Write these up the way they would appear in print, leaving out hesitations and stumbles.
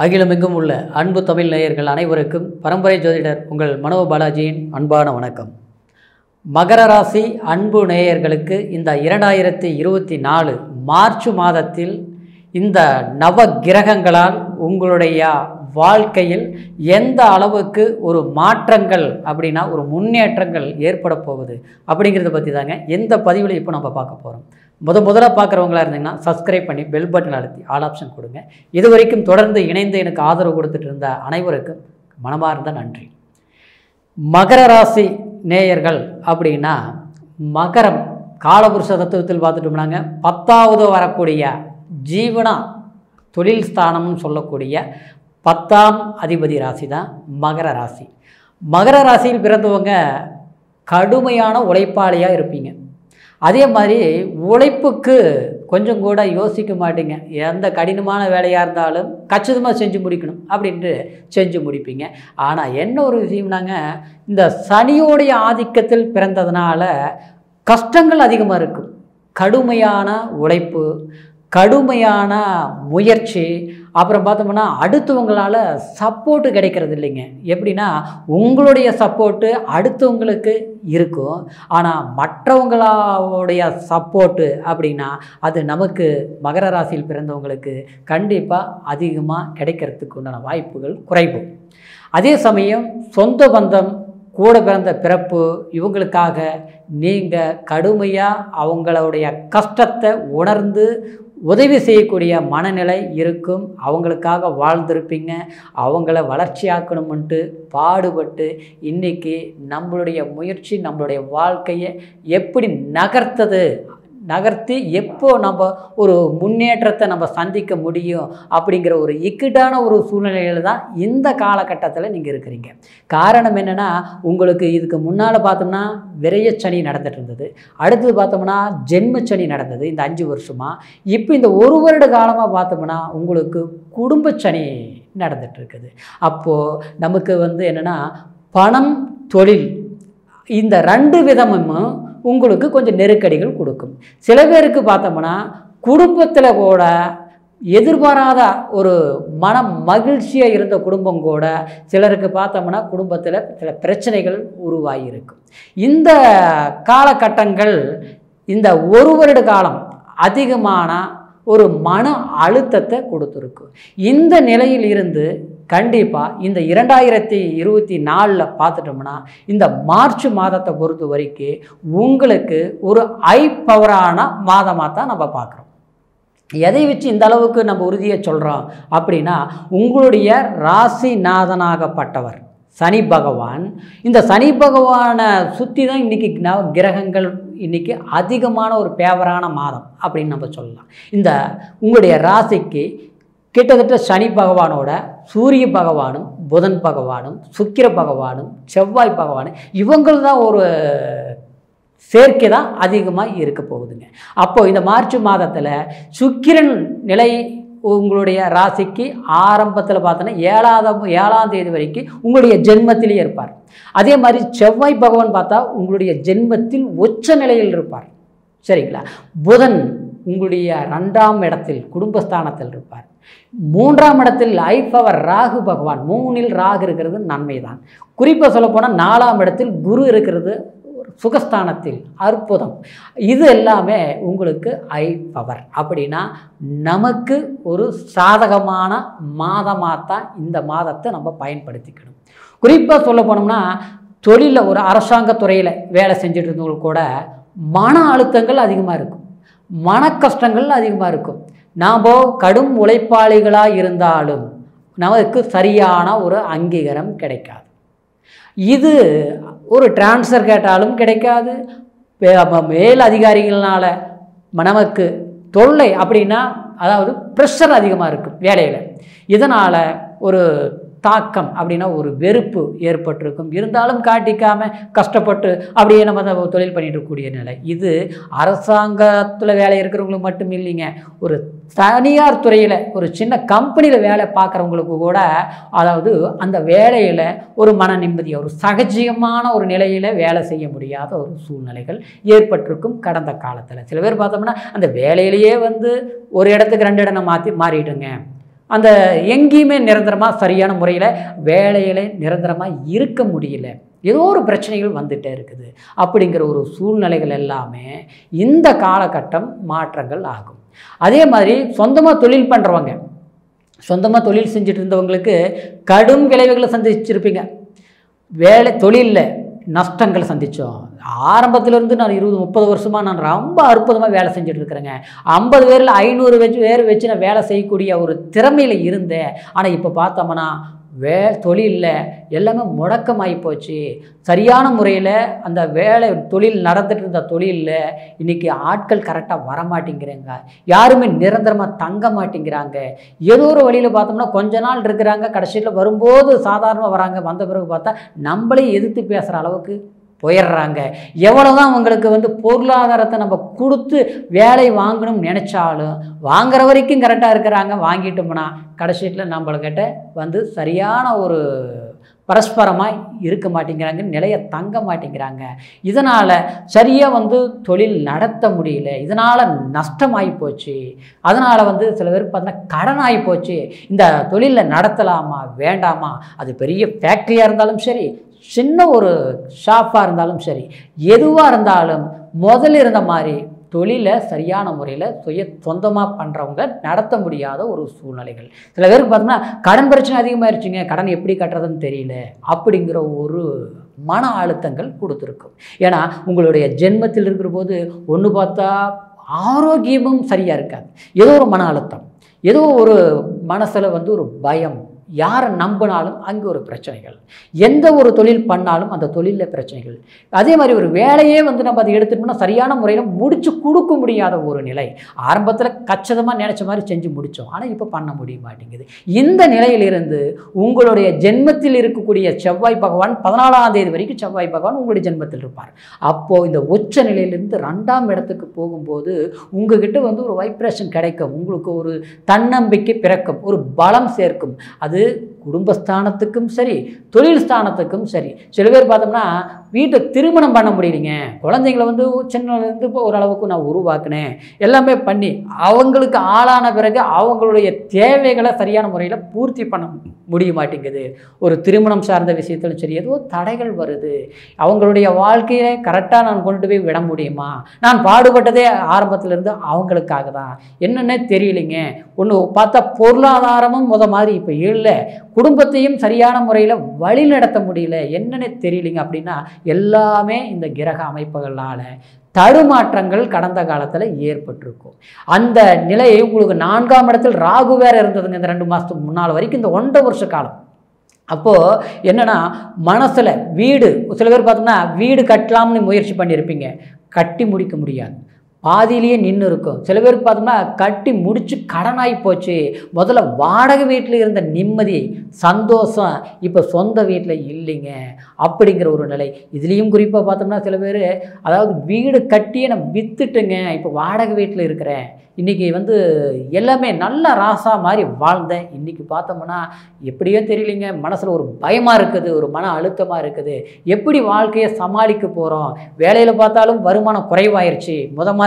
அகிலமெங்கும் உள்ள அன்பு தமிழ் நேயர்கள் அனைவருக்கும் பரம்பரை ஜோதிடர் உங்கள் மனோ பாலாஜியின் அன்பான வணக்கம். மகர ராசி அன்பு நேயர்களுக்கு இந்த 2024 மார்ச் மாதத்தில் இந்த நவ கிரகங்களால் உங்களுடைய வாழ்க்கையில் எந்த அளவுக்கு ஒரு மாற்றங்கள் அப்படின்னா ஒரு முன்னேற்றங்கள் ஏற்பட போகுது அப்படிங்கிறத பற்றி தாங்க இந்த பதிவில் இப்போ நம்ம பார்க்க போகிறோம். முதல்ல பார்க்குறவங்களா இருந்தீங்கன்னா சப்ஸ்கிரைப் பண்ணி பெல் பட்டன் அழுத்தி ஆல் ஆப்ஷன் கொடுங்க. இது வரைக்கும் தொடர்ந்து இணைந்து எனக்கு ஆதரவு கொடுத்துட்டு இருந்த அனைவருக்கும் மனமார்ந்த நன்றி. மகர ராசி நேயர்கள் அப்படின்னா மகரம் காலபுருஷ தத்துவத்தில் பார்த்துட்டோம்னாங்க 10வது வரக்கூடிய ஜீவனா தொழில் ஸ்தானம்னு சொல்லக்கூடிய 10ஆம் அதிபதி ராசி தான் மகர ராசி. மகர ராசியில் பிறந்தவங்க கடுமையான உழைப்பாளியாக இருப்பீங்க. அதே மாதிரி உழைப்புக்கு கொஞ்சம் கூட யோசிக்க மாட்டீங்க. எந்த கடினமான வேலையாக இருந்தாலும் கச்சிதமாக செஞ்சு முடிக்கணும் அப்படின்ட்டு செஞ்சு முடிப்பீங்க. ஆனால் என்ன ஒரு விஷயம்னாங்க, இந்த சனியோடைய ஆதிக்கத்தில் பிறந்ததுனால கஷ்டங்கள் அதிகமாக இருக்கும். கடுமையான உழைப்பு, கடுமையான முயற்சி, அப்புறம் பார்த்தோம்னா அடுத்தவங்களால் சப்போர்ட்டு கிடைக்கிறது இல்லைங்க. எப்படின்னா உங்களுடைய சப்போர்ட்டு அடுத்தவங்களுக்கு இருக்கும், ஆனால் மற்றவங்களுடைய சப்போர்ட்டு அப்படின்னா அது நமக்கு மகர ராசியில் பிறந்தவங்களுக்கு கண்டிப்பாக அதிகமாக கிடைக்கிறதுக்கு உண்டான வாய்ப்புகள் குறைவு. அதே சமயம் சொந்த பந்தம், கூட பிறந்த பிறப்பு, இவங்களுக்காக நீங்கள் கடுமையாக அவங்களுடைய கஷ்டத்தை உணர்ந்து உதவி செய்யக்கூடிய மனநிலை இருக்கும். அவங்களுக்காக வாழ்ந்திருப்பீங்க. அவங்கள வளர்ச்சியாக்கணும்ன்ட்டு பாடுபட்டு இன்றைக்கி நம்மளுடைய முயற்சி நம்மளுடைய வாழ்க்கையை எப்படி நகர்த்தி எப்போ நம்ம ஒரு முன்னேற்றத்தை நம்ம சந்திக்க முடியும் அப்படிங்கிற ஒரு இக்கட்டான ஒரு சூழ்நிலையில் தான் இந்த காலகட்டத்தில் நீங்கள் இருக்கிறீங்க. காரணம் என்னென்னா, உங்களுக்கு இதுக்கு முன்னால் பார்த்தோம்னா விரயச்சனி நடந்துட்டு இருந்தது. அடுத்தது பார்த்தோம்னா ஜென்மச்சனி நடந்தது இந்த 5 வருஷமாக. இப்போ இந்த 1 வருட காலமாக பார்த்தோம்னா உங்களுக்கு குடும்பச்சனி நடந்துட்டு இருக்குது. அப்போது நமக்கு என்னென்னா பணம், தொழில் இந்த 2 விதமும் உங்களுக்கு கொஞ்சம் நெருக்கடிகள் கொடுக்கும். சில பேருக்கு பார்த்தோம்னா குடும்பத்தில் கூட எதிர்பாராத ஒரு மன மகிழ்ச்சியாக இருந்த குடும்பம் கூட சிலருக்கு பார்த்தோம்னா குடும்பத்தில் சில பிரச்சனைகள் உருவாகியிருக்கும். இந்த காலகட்டங்கள் இந்த 1 வருட காலம் அதிகமான ஒரு மன அழுத்தத்தை கொடுத்துருக்கு. இந்த நிலையில் இருந்து கண்டிப்பாக இந்த 2024 பார்த்துட்டோம்னா இந்த மார்ச் மாதத்தை பொறுத்த வரைக்கும் உங்களுக்கு ஒரு ஹை பவரான மாதமாக தான் நம்ம பார்க்குறோம். எதை வச்சு இந்த அளவுக்கு நம்ம உறுதியை சொல்கிறோம் அப்படின்னா, உங்களுடைய ராசிநாதனாகப்பட்டவர் சனி பகவான், இந்த சனி பகவானை சுற்றி தான் இன்றைக்கி கிரகங்கள் இன்றைக்கி அதிகமான ஒரு ஃபேவரான மாதம் அப்படின்னு நம்ம சொல்லலாம். இந்த உங்களுடைய ராசிக்கு கிட்டத்தட்ட சனி பகவானோட சூரிய பகவானும் புதன் பகவானும் சுக்கிர பகவானும் செவ்வாய் பகவானும் இவங்கள் தான் ஒரு சேர்க்கை தான் அதிகமாக இருக்க போகுதுங்க. அப்போது இந்த மார்ச் மாதத்தில் சுக்கிரன் நிலை உங்களுடைய ராசிக்கு ஆரம்பத்தில் பார்த்தோன்னா 7ஆம் தேதி வரைக்கும் உங்களுடைய ஜென்மத்திலேயே இருப்பார். அதே மாதிரி செவ்வாய் பகவான் பார்த்தா உங்களுடைய ஜென்மத்தில் உச்ச நிலையில் இருப்பார். சரிங்களா? புதன் உங்களுடைய 2ஆம் இடத்தில் குடும்பஸ்தானத்தில் இருப்பார். 3ஆம் இடத்தில் ஐபவர் ராகு பகவான், 3இல் ராகு இருக்கிறது நன்மை தான். குறிப்பாக சொல்லப்போனால் 4ஆம் இடத்தில் குரு இருக்கிறது சுகஸ்தானத்தில் அற்புதம். இது எல்லாமே உங்களுக்கு ஐ பவர். அப்படின்னா நமக்கு ஒரு சாதகமான மாதமாக தான் இந்த மாதத்தை நம்ம பயன்படுத்திக்கணும். குறிப்பாக சொல்ல போனோம்னா தொழிலில் ஒரு அரசாங்க துறையில் வேலை செஞ்சுட்டு இருந்தவங்களுக்கு கூட மன அழுத்தங்கள் அதிகமாக இருக்கும், மன கஷ்டங்கள் அதிகமாக இருக்கும். நாம் கடும் உழைப்பாளிகளாக இருந்தாலும் நமக்கு சரியான ஒரு அங்கீகாரம் கிடைக்காது. இது ஒரு டிரான்ஸ்ஃபர் கேட்டாலும் கிடைக்காது. மேல் அதிகாரிகளால் நமக்கு தொல்லை அப்படின்னா, அதாவது ப்ரெஷர் அதிகமாக இருக்கும் வேலையில். இதனால் ஒரு தாக்கம் அப்படின்னா ஒரு வெறுப்பு ஏற்பட்டிருக்கும். இருந்தாலும் காட்டிக்காமல் கஷ்டப்பட்டு அப்படியே நம்ம தொழில் பண்ணிட்டு இருக்கக்கூடிய நிலை. இது அரசாங்கத்தில் வேலை இருக்கிறவங்களுக்கு மட்டும் இல்லைங்க, ஒரு தனியார் துறையில் ஒரு சின்ன கம்பெனியில் வேலை பார்க்குறவங்களுக்கு கூட அதாவது அந்த வேலையில் ஒரு மன நிம்மதியாக ஒரு சகஜமான ஒரு நிலையில் வேலை செய்ய முடியாத ஒரு சூழ்நிலைகள் ஏற்பட்டிருக்கும் கடந்த காலத்தில். சில பேர் பார்த்தோம்னா அந்த வேலையிலேயே ஒரு இடத்துக்கு 2 இடம் மாறிட்டுங்க. அந்த எங்கேயுமே நிரந்தரமாக சரியான முறையில் வேலையில் நிரந்தரமாக இருக்க முடியல, ஏதோ ஒரு பிரச்சனைகள் வந்துகிட்டே இருக்குது. அப்படிங்கிற ஒரு சூழ்நிலைகள் எல்லாமே இந்த காலகட்டம் மாற்றங்கள் ஆகும். அதே மாதிரி சொந்தமாக தொழில் பண்ணுறவங்க, சொந்தமாக தொழில் செஞ்சுட்டு இருந்தவங்களுக்கு கடும் விளைவுகளை சந்திச்சிருப்பீங்க. வேலை தொழிலில் நஷ்டங்கள் சந்தித்தோம். ஆரம்பத்திலேருந்து நான் 20-30 வருஷமாக நான் ரொம்ப அற்புதமாக வேலை செஞ்சுட்டு இருக்கிறேங்க. 50 பேரில் 500 பேர் வச்சு நான் வேலை செய்யக்கூடிய ஒரு திறமையில் இருந்தேன். ஆனால் இப்போ பார்த்தோம்னா தொழிலில் எல்லாமே முடக்கமாகி போச்சு. சரியான முறையில் அந்த வேலை தொழில் நடந்துட்டு இருந்த தொழிலில் இன்றைக்கி ஆட்கள் கரெக்டாக வரமாட்டேங்கிறாங்க, யாருமே நிரந்தரமாக தங்க மாட்டேங்கிறாங்க. ஏதோ ஒரு வழியில் பார்த்தோம்னா கொஞ்ச நாள் இருக்கிறாங்க, கடைசியில் வரும்போது சாதாரணமாக வராங்க, வந்த பிறகு பார்த்தா நம்மளே எதிர்த்து பேசுகிற அளவுக்கு போயிடுறாங்க. எவ்வளோதான் அவங்களுக்கு பொருளாதாரத்தை நம்ம கொடுத்து வேலை வாங்கணும்னு நினச்சாலும் வாங்குற வரைக்கும் கரெக்டாக இருக்கிறாங்க. வாங்கிட்டோம்னா கடைசியில் நம்மள்கிட்ட சரியான ஒரு பரஸ்பரமாக இருக்க மாட்டேங்கிறாங்க, நிலையை தங்க மாட்டேங்கிறாங்க. இதனால் சரியாக தொழில் நடத்த முடியல, இதனால் நஷ்டமாகி போச்சு. அதனால் சில பேருக்கு பார்த்தீங்கன்னா கடன் ஆகி போச்சு. இந்த தொழிலில் நடத்தலாமா வேண்டாமா, அது பெரிய ஃபேக்ட்ரியாக இருந்தாலும் சரி, சின்ன ஒரு ஷாப்பாக இருந்தாலும் சரி, எதுவாக இருந்தாலும் முதல்ல இருந்த மாதிரி தொழிலை சரியான முறையில் சொந்தமாக பண்ணுறவங்க நடத்த முடியாத ஒரு சூழ்நிலைகள். சில பேருக்கு பார்த்தோம்னா கடன் பிரச்சனை அதிகமாகிடுச்சுங்க, கடன் எப்படி கட்டுறதுன்னு தெரியல, அப்படிங்கிற ஒரு மன அழுத்தங்கள் கொடுத்துருக்கும். ஏன்னா உங்களுடைய ஜென்மத்தில் இருக்கிற போது ஒன்று பார்த்தா ஆரோக்கியமும் சரியாக இருக்காது, ஏதோ ஒரு மன அழுத்தம், ஏதோ ஒரு மனசில் ஒரு பயம், யாரை நம்பினாலும் அங்கே ஒரு பிரச்சனைகள், எந்த ஒரு தொழில் பண்ணாலும் அந்த தொழிலில் பிரச்சனைகள். அதே மாதிரி ஒரு வேலையே நம்ம அதை எடுத்துட்டோம்னா சரியான முறையில் முடித்து கொடுக்க முடியாத ஒரு நிலை. ஆரம்பத்தில் கச்சிதமாக நினச்ச மாதிரி செஞ்சு முடித்தோம், ஆனால் இப்போ பண்ண முடிய மாட்டேங்குது. இந்த நிலையிலிருந்து உங்களுடைய ஜென்மத்தில் இருக்கக்கூடிய செவ்வாய் பகவான் 14ஆம் தேதி வரைக்கும் செவ்வாய் பகவான் உங்களுடைய ஜென்மத்தில் இருப்பார். அப்போது இந்த உச்ச நிலையிலிருந்து 2ஆம் இடத்துக்கு போகும்போது உங்ககிட்ட ஒரு வைப்ரேஷன் கிடைக்கும், உங்களுக்கு ஒரு தன்னம்பிக்கை பிறக்கும், ஒரு பலம் சேர்க்கும். அது குடும்பஸ்தானத்துக்கும் சரி, தொழில் ஸ்தானத்துக்கும் சரி. சில பேர் பார்த்தோம்னா வீட்டை திருமணம் பண்ண முடியலைங்க, குழந்தைங்களை சின்னலேருந்து இப்போ ஓரளவுக்கு நான் உருவாக்கினேன், எல்லாமே பண்ணி அவங்களுக்கு ஆளான பிறகு அவங்களுடைய தேவைகளை சரியான முறையில் பூர்த்தி பண்ண முடிய மாட்டேங்குது. ஒரு திருமணம் சார்ந்த விஷயத்திலும் சரி ஏதோ தடைகள் வருது. அவங்களுடைய வாழ்க்கையை கரெக்டாக நான் கொண்டு போய் விட முடியுமா? நான் பாடுபட்டதே ஆரம்பத்திலேருந்து அவங்களுக்காக தான், என்னென்ன தெரியலைங்க. ஒன்று பார்த்தா பொருளாதாரமும் மாதிரி இப்போ இல்லை, குடும்பத்தையும் சரியான முறையில் வழி நடத்த முடியல, என்னென்ன தெரியலைங்க. அப்படின்னா எல்லாமே இந்த கிரக அமைப்புகளால் தடுமாற்றங்கள் கடந்த காலத்தில் ஏற்பட்டிருக்கும். அந்த நிலையை உங்களுக்கு 4ஆம் இடத்தில் ராகு வேறு இருந்ததுங்க இந்த 2 மாதத்துக்கு முன்னால் வரைக்கும், இந்த 1.5 வருஷ காலம். அப்போது என்னென்னா மனசில் வீடு, சில பேர் பார்த்தோம்னா வீடு கட்டலாம்னு முயற்சி பண்ணியிருப்பீங்க, கட்டி முடிக்க முடியாது, பாதியிலேயே நின்று இருக்கும். சில பேருக்கு பார்த்தோம்னா கட்டி முடித்து கடனாகி போச்சு. முதல்ல வாடகை வீட்டில் இருந்த நிம்மதி சந்தோஷம் இப்போ சொந்த வீட்டில் இல்லைங்க, அப்படிங்கிற ஒரு நிலை. இதுலேயும் குறிப்பாக பார்த்தோம்னா சில பேர் அதாவது வீடு கட்டியே நான் விற்றுட்டுங்க, இப்போ வாடகை வீட்டில் இருக்கிறேன், இன்றைக்கி எல்லாமே நல்ல ராசா மாதிரி வாழ்ந்தேன், இன்றைக்கி பார்த்தோம்னா எப்படியோ தெரியலைங்க, மனசில் ஒரு பயமாக இருக்குது, ஒரு மன அழுத்தமாக இருக்குது, எப்படி வாழ்க்கையை சமாளிக்க போகிறோம், வேலையில் பார்த்தாலும் வருமானம் குறைவாயிருச்சு,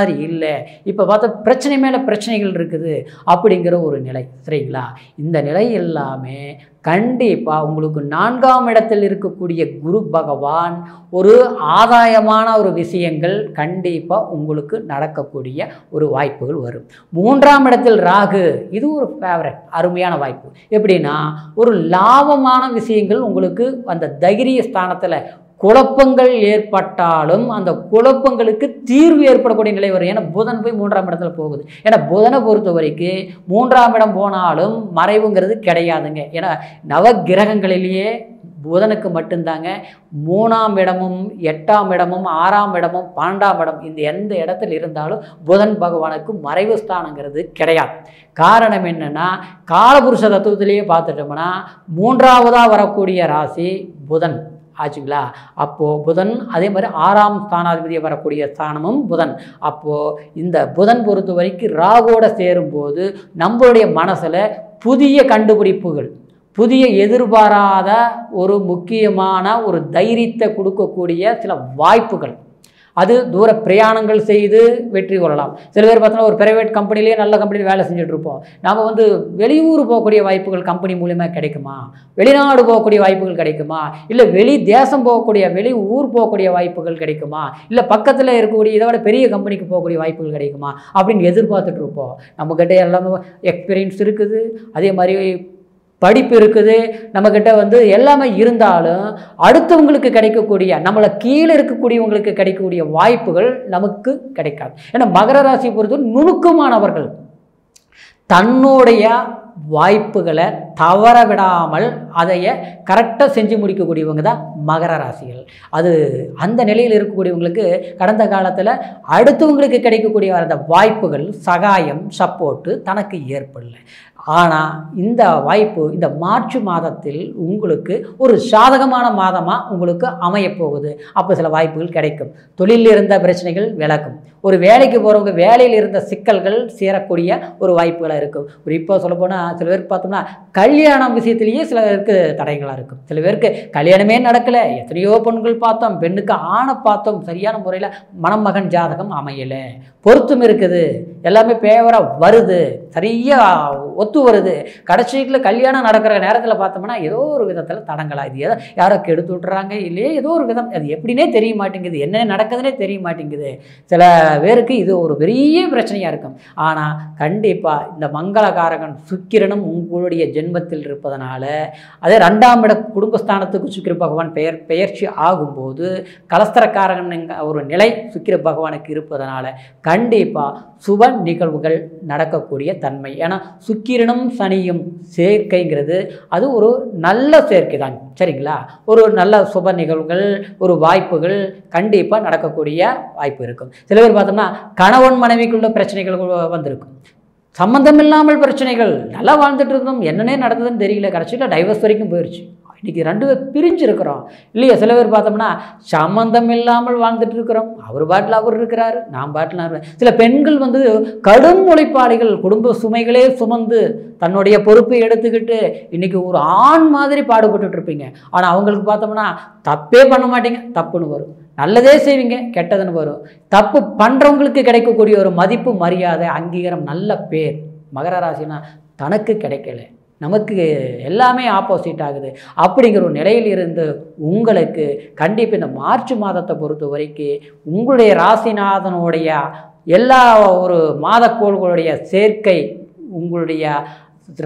மாதிரி இல்லை, இப்போ பார்த்தா பிரச்சனை மேலே பிரச்சனைகள் இருக்குது, அப்படிங்கிற ஒரு நிலை. சரிங்களா? இந்த நிலை எல்லாமே கண்டிப்பாக உங்களுக்கு 4ஆம் இடத்தில் இருக்கக்கூடிய குரு பகவான் ஒரு ஆதாயமான ஒரு விஷயங்கள் கண்டிப்பாக உங்களுக்கு நடக்கக்கூடிய ஒரு வாய்ப்புகள் வரும். 3ஆம் இடத்தில் ராகு, இது ஒரு ஃபேவரட் அருமையான வாய்ப்பு. எப்படின்னா ஒரு லாபமான விஷயங்கள் உங்களுக்கு அந்த தைரிய ஸ்தானத்தில் குழப்பங்கள் ஏற்பட்டாலும் அந்த குழப்பங்களுக்கு தீர்வு ஏற்படக்கூடிய நிலை வரும். ஏன்னா புதன் போய் 3ஆம் இடத்துல போகுது. ஏன்னா புதனை பொறுத்த வரைக்கும் 3ஆம் இடம் போனாலும் மறைவுங்கிறது கிடையாதுங்க. ஏன்னா நவகிரகங்களிலேயே புதனுக்கு மட்டும்தாங்க 3ஆம் இடமும் 8ஆம் இடமும் 6ஆம் இடமும் 12ஆம் இடம் இந்த எந்த இடத்துல இருந்தாலும் புதன் பகவானுக்கு மறைவு ஸ்தானங்கிறது கிடையாது. காரணம் என்னென்னா காலபுருஷ தத்துவத்திலேயே பார்த்துட்டோம்னா 3ஆவதாக வரக்கூடிய ராசி புதன் ஆச்சுங்களா. அப்போது புதன் அதே மாதிரி 6ஆம் ஸ்தானாதிபதியை வரக்கூடிய ஸ்தானமும் புதன். அப்போது இந்த புதன் பொறுத்த வரைக்கும் ராகுவோட சேரும்போது நம்மளுடைய மனசில் புதிய கண்டுபிடிப்புகள், புதிய எதிர்பாராத ஒரு முக்கியமான ஒரு தைரியத்தை கொடுக்கக்கூடிய சில வாய்ப்புகள், அது தூர பிரயாணங்கள் செய்து வெற்றி கொள்ளலாம். சில பேர் பார்த்தோன்னா ஒரு பிரைவேட் கம்பெனிலேயே நல்ல கம்பெனியில் வேலை செஞ்சுட்டு இருப்போம். நாம் வந்து வெளியூர் போகக்கூடிய வாய்ப்புகள் கம்பெனி மூலியமாக கிடைக்குமா, வெளிநாடு போகக்கூடிய வாய்ப்புகள் கிடைக்குமா, இல்லை வெளி தேசம் போகக்கூடிய வெளி ஊர் போகக்கூடிய வாய்ப்புகள் கிடைக்குமா, இல்லை பக்கத்தில் இருக்கக்கூடிய இதை விட பெரிய கம்பெனிக்கு போகக்கூடிய வாய்ப்புகள் கிடைக்குமா அப்படின்னு எதிர்பார்த்துட்டு இருப்போம். நம்மக்கிட்ட எல்லாமே எக்ஸ்பீரியன்ஸ் இருக்குது, அதே மாதிரி படிப்பு இருக்குது, நம்மக்கிட்ட வந்து எல்லாமே இருந்தாலும் அடுத்தவங்களுக்கு கிடைக்கக்கூடிய நம்மளை கீழே இருக்கக்கூடியவங்களுக்கு கிடைக்கக்கூடிய வாய்ப்புகள் நமக்கு கிடைக்காது. ஏன்னா மகர ராசி பொறுத்து நுணுக்கமானவர்கள் தன்னுடைய வாய்ப்புகளை தவற விடாமல் அதைய கரெக்டாக செஞ்சு முடிக்கக்கூடியவங்க தான் மகர ராசிகள். அது அந்த நிலையில் இருக்கக்கூடியவங்களுக்கு கடந்த காலத்தில் அடுத்தவங்களுக்கு கிடைக்கக்கூடிய அந்த வாய்ப்புகள் சகாயம் சப்போர்ட்டு தனக்கு ஏற்படல. ஆனால் இந்த வாய்ப்பு இந்த மார்ச் மாதத்தில் உங்களுக்கு ஒரு சாதகமான மாதமாக உங்களுக்கு அமையப்போகுது. அப்போ சில வாய்ப்புகள் கிடைக்கும். தொழிலில் இருந்த பிரச்சனைகள் விலகும். ஒரு வேலைக்கு போகிறவங்க வேலையில் இருந்த சிக்கல்கள் சேரக்கூடிய ஒரு வாய்ப்புகளாக இருக்கும். ஒரு இப்போ சொல்லப்போனால் சில பேருக்கு பார்த்தோம்னா கல்யாணம் விஷயத்திலேயே சில பேருக்கு தடைகளாக இருக்கும். சில பேருக்கு கல்யாணமே நடக்கலை, எத்தனையோ பெண்கள் பார்த்தோம், பெண்ணுக்கு ஆணை பார்த்தோம், சரியான முறையில் மணமகன் ஜாதகம் அமையலை, பொருத்தம் இருக்குது, எல்லாமே பேவராக வருது, சரியாக ஒத்து வருது. கடைசியில் கல்யாணம் நடக்கிற நேரத்தில் பார்த்தோம்னா ஏதோ ஒரு விதத்தில் தடங்களா, இது ஏதோ யாரோ கெடுத்து விட்றாங்க, இல்லையே ஏதோ ஒரு விதம், அது எப்படின்னே தெரிய மாட்டேங்குது, என்ன நடக்குதுன்னே தெரிய மாட்டேங்குது. சில பேருக்கு இது ஒரு பெரிய பிரச்சனையாக இருக்கும். ஆனால் கண்டிப்பாக இந்த மங்களகாரகன் சுக்கிரனும் உங்களுடைய ஜென்மத்தில் இருப்பதனால, அதே 2ஆம் இட குடும்பஸ்தானத்துக்கு சுக்கிர பகவான் பெயர்ச்சி ஆகும்போது கலஸ்தரக்காரகன் ஒரு நிலை சுக்கிர பகவானுக்கு இருப்பதனால கண்டிப்பாக சுப நிகழ்வுகள் நடக்கக்கூடிய தன்மை. ஏன்னா சுக்கிரனும் சனியும் சேர்க்கைங்கிறது அது ஒரு நல்ல சேர்க்கை தான், சரிங்களா? ஒரு நல்ல சுப நிகழ்வுகள் ஒரு வாய்ப்புகள் கண்டிப்பாக நடக்கக்கூடிய வாய்ப்பு இருக்கும். சில பேர் பார்த்தோம்னா கணவன் மனைவிக்குள்ள பிரச்சனைகள் வந்திருக்கும், சம்மந்தம் இல்லாமல் பிரச்சனைகள், நல்லா வாழ்ந்துட்டு இருந்தோம், என்னன்னே நடந்ததுன்னு தெரியல, கடைசியில் டைவர்ஸ் வரைக்கும் போயிடுச்சு, இன்றைக்கி 2 பேர் பிரிஞ்சிருக்கிறோம் இல்லையா? சில பேர் பார்த்தோம்னா சம்மந்தம் இல்லாமல் வாழ்ந்துட்டு இருக்கிறோம், அவர் பாட்டில் அவர் இருக்கிறாரு, நான் பாட்டில் நான். சில பெண்கள் வந்து கடும் உழைப்பாளிகள், குடும்ப சுமைகளே சுமந்து தன்னுடைய பொறுப்பை எடுத்துக்கிட்டு இன்றைக்கி ஒரு ஆண் மாதிரி பாடுபட்டு இருப்பீங்க. ஆனால் அவங்களுக்கு பார்த்தோம்னா தப்பே பண்ண மாட்டீங்க, தப்புன்னு வரும், நல்லதே செய்வீங்க கெட்டதுன்னு வரும். தப்பு பண்ணுறவங்களுக்கு கிடைக்கக்கூடிய ஒரு மதிப்பு மரியாதை அங்கீகாரம் நல்ல பேர் மகர ராசினா தனக்கு கிடைக்கல, நமக்கு எல்லாமே ஆப்போசிட் ஆகுது. அப்படிங்கிற ஒரு நிலையில் இருந்து உங்களுக்கு கண்டிப்பாக இந்த மார்ச் மாதத்தை பொறுத்த வரைக்கும் உங்களுடைய ராசிநாதனுடைய எல்லா ஒரு மாதக்கோள்களுடைய சேர்க்கை உங்களுடைய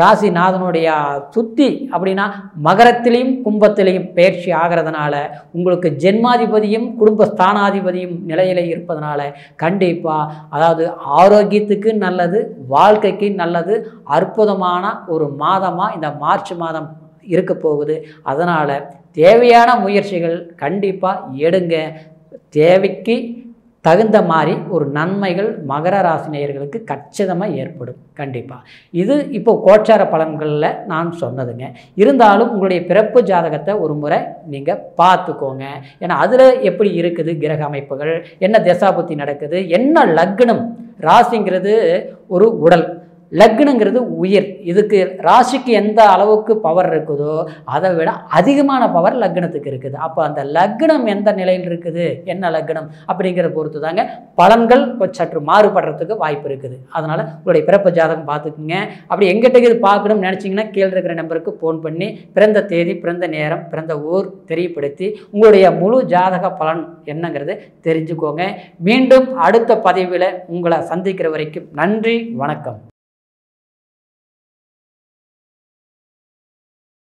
ராசிநாதனுடைய சுத்தி அப்படின்னா மகரத்திலையும் கும்பத்திலையும் பயிற்சி ஆகிறதுனால உங்களுக்கு ஜென்மாதிபதியும் குடும்பஸ்தானாதிபதியும் நிலையில் இருப்பதனால கண்டிப்பாக அதாவது ஆரோக்கியத்துக்கு நல்லது, வாழ்க்கைக்கு நல்லது, அற்புதமான ஒரு மாதமாக இந்த மார்ச் மாதம் இருக்க போகுது. அதனால் தேவையான முயற்சிகள் கண்டிப்பாக எடுங்க. தேவைக்கு தகுந்த மாதிரி ஒரு நன்மைகள் மகர ராசி நேயர்களுக்கு கச்சிதமாக ஏற்படும் கண்டிப்பாக. இது இப்போ கோச்சார பலன்களில் நான் சொன்னதுங்க. இருந்தாலும் உங்களுடைய பிறப்பு ஜாதகத்தை ஒரு முறை நீங்கள் பார்த்துக்கோங்க. ஏன்னா அதில் எப்படி இருக்குது கிரக அமைப்புகள், என்ன தசாபுத்தி நடக்குது, என்ன லக்னம், ராசிங்கிறது ஒரு உடல், லக்னங்கிறது உயிர். இதுக்கு ராசிக்கு எந்த அளவுக்கு பவர் இருக்குதோ அதை விட அதிகமான பவர் லக்னத்துக்கு இருக்குது. அப்போ அந்த லக்னம் எந்த நிலையில் இருக்குது, என்ன லக்னம் அப்படிங்கிறத பொறுத்து தாங்க பலன்கள் சற்று மாறுபடுறதுக்கு வாய்ப்பு இருக்குது. அதனால் உங்களுடைய பிறப்பு ஜாதகம் பார்த்துக்குங்க. அப்படி எங்கிட்ட இது பார்க்கணும்னு நினச்சிங்கன்னா கீழே இருக்கிற நம்பருக்கு ஃபோன் பண்ணி பிறந்த தேதி, பிறந்த நேரம், பிறந்த ஊர் தெரியப்படுத்தி உங்களுடைய முழு ஜாதக பலன் என்னங்கிறத தெரிஞ்சுக்கோங்க. மீண்டும் அடுத்த பதிவில் உங்களை சந்திக்கிற வரைக்கும் நன்றி, வணக்கம்.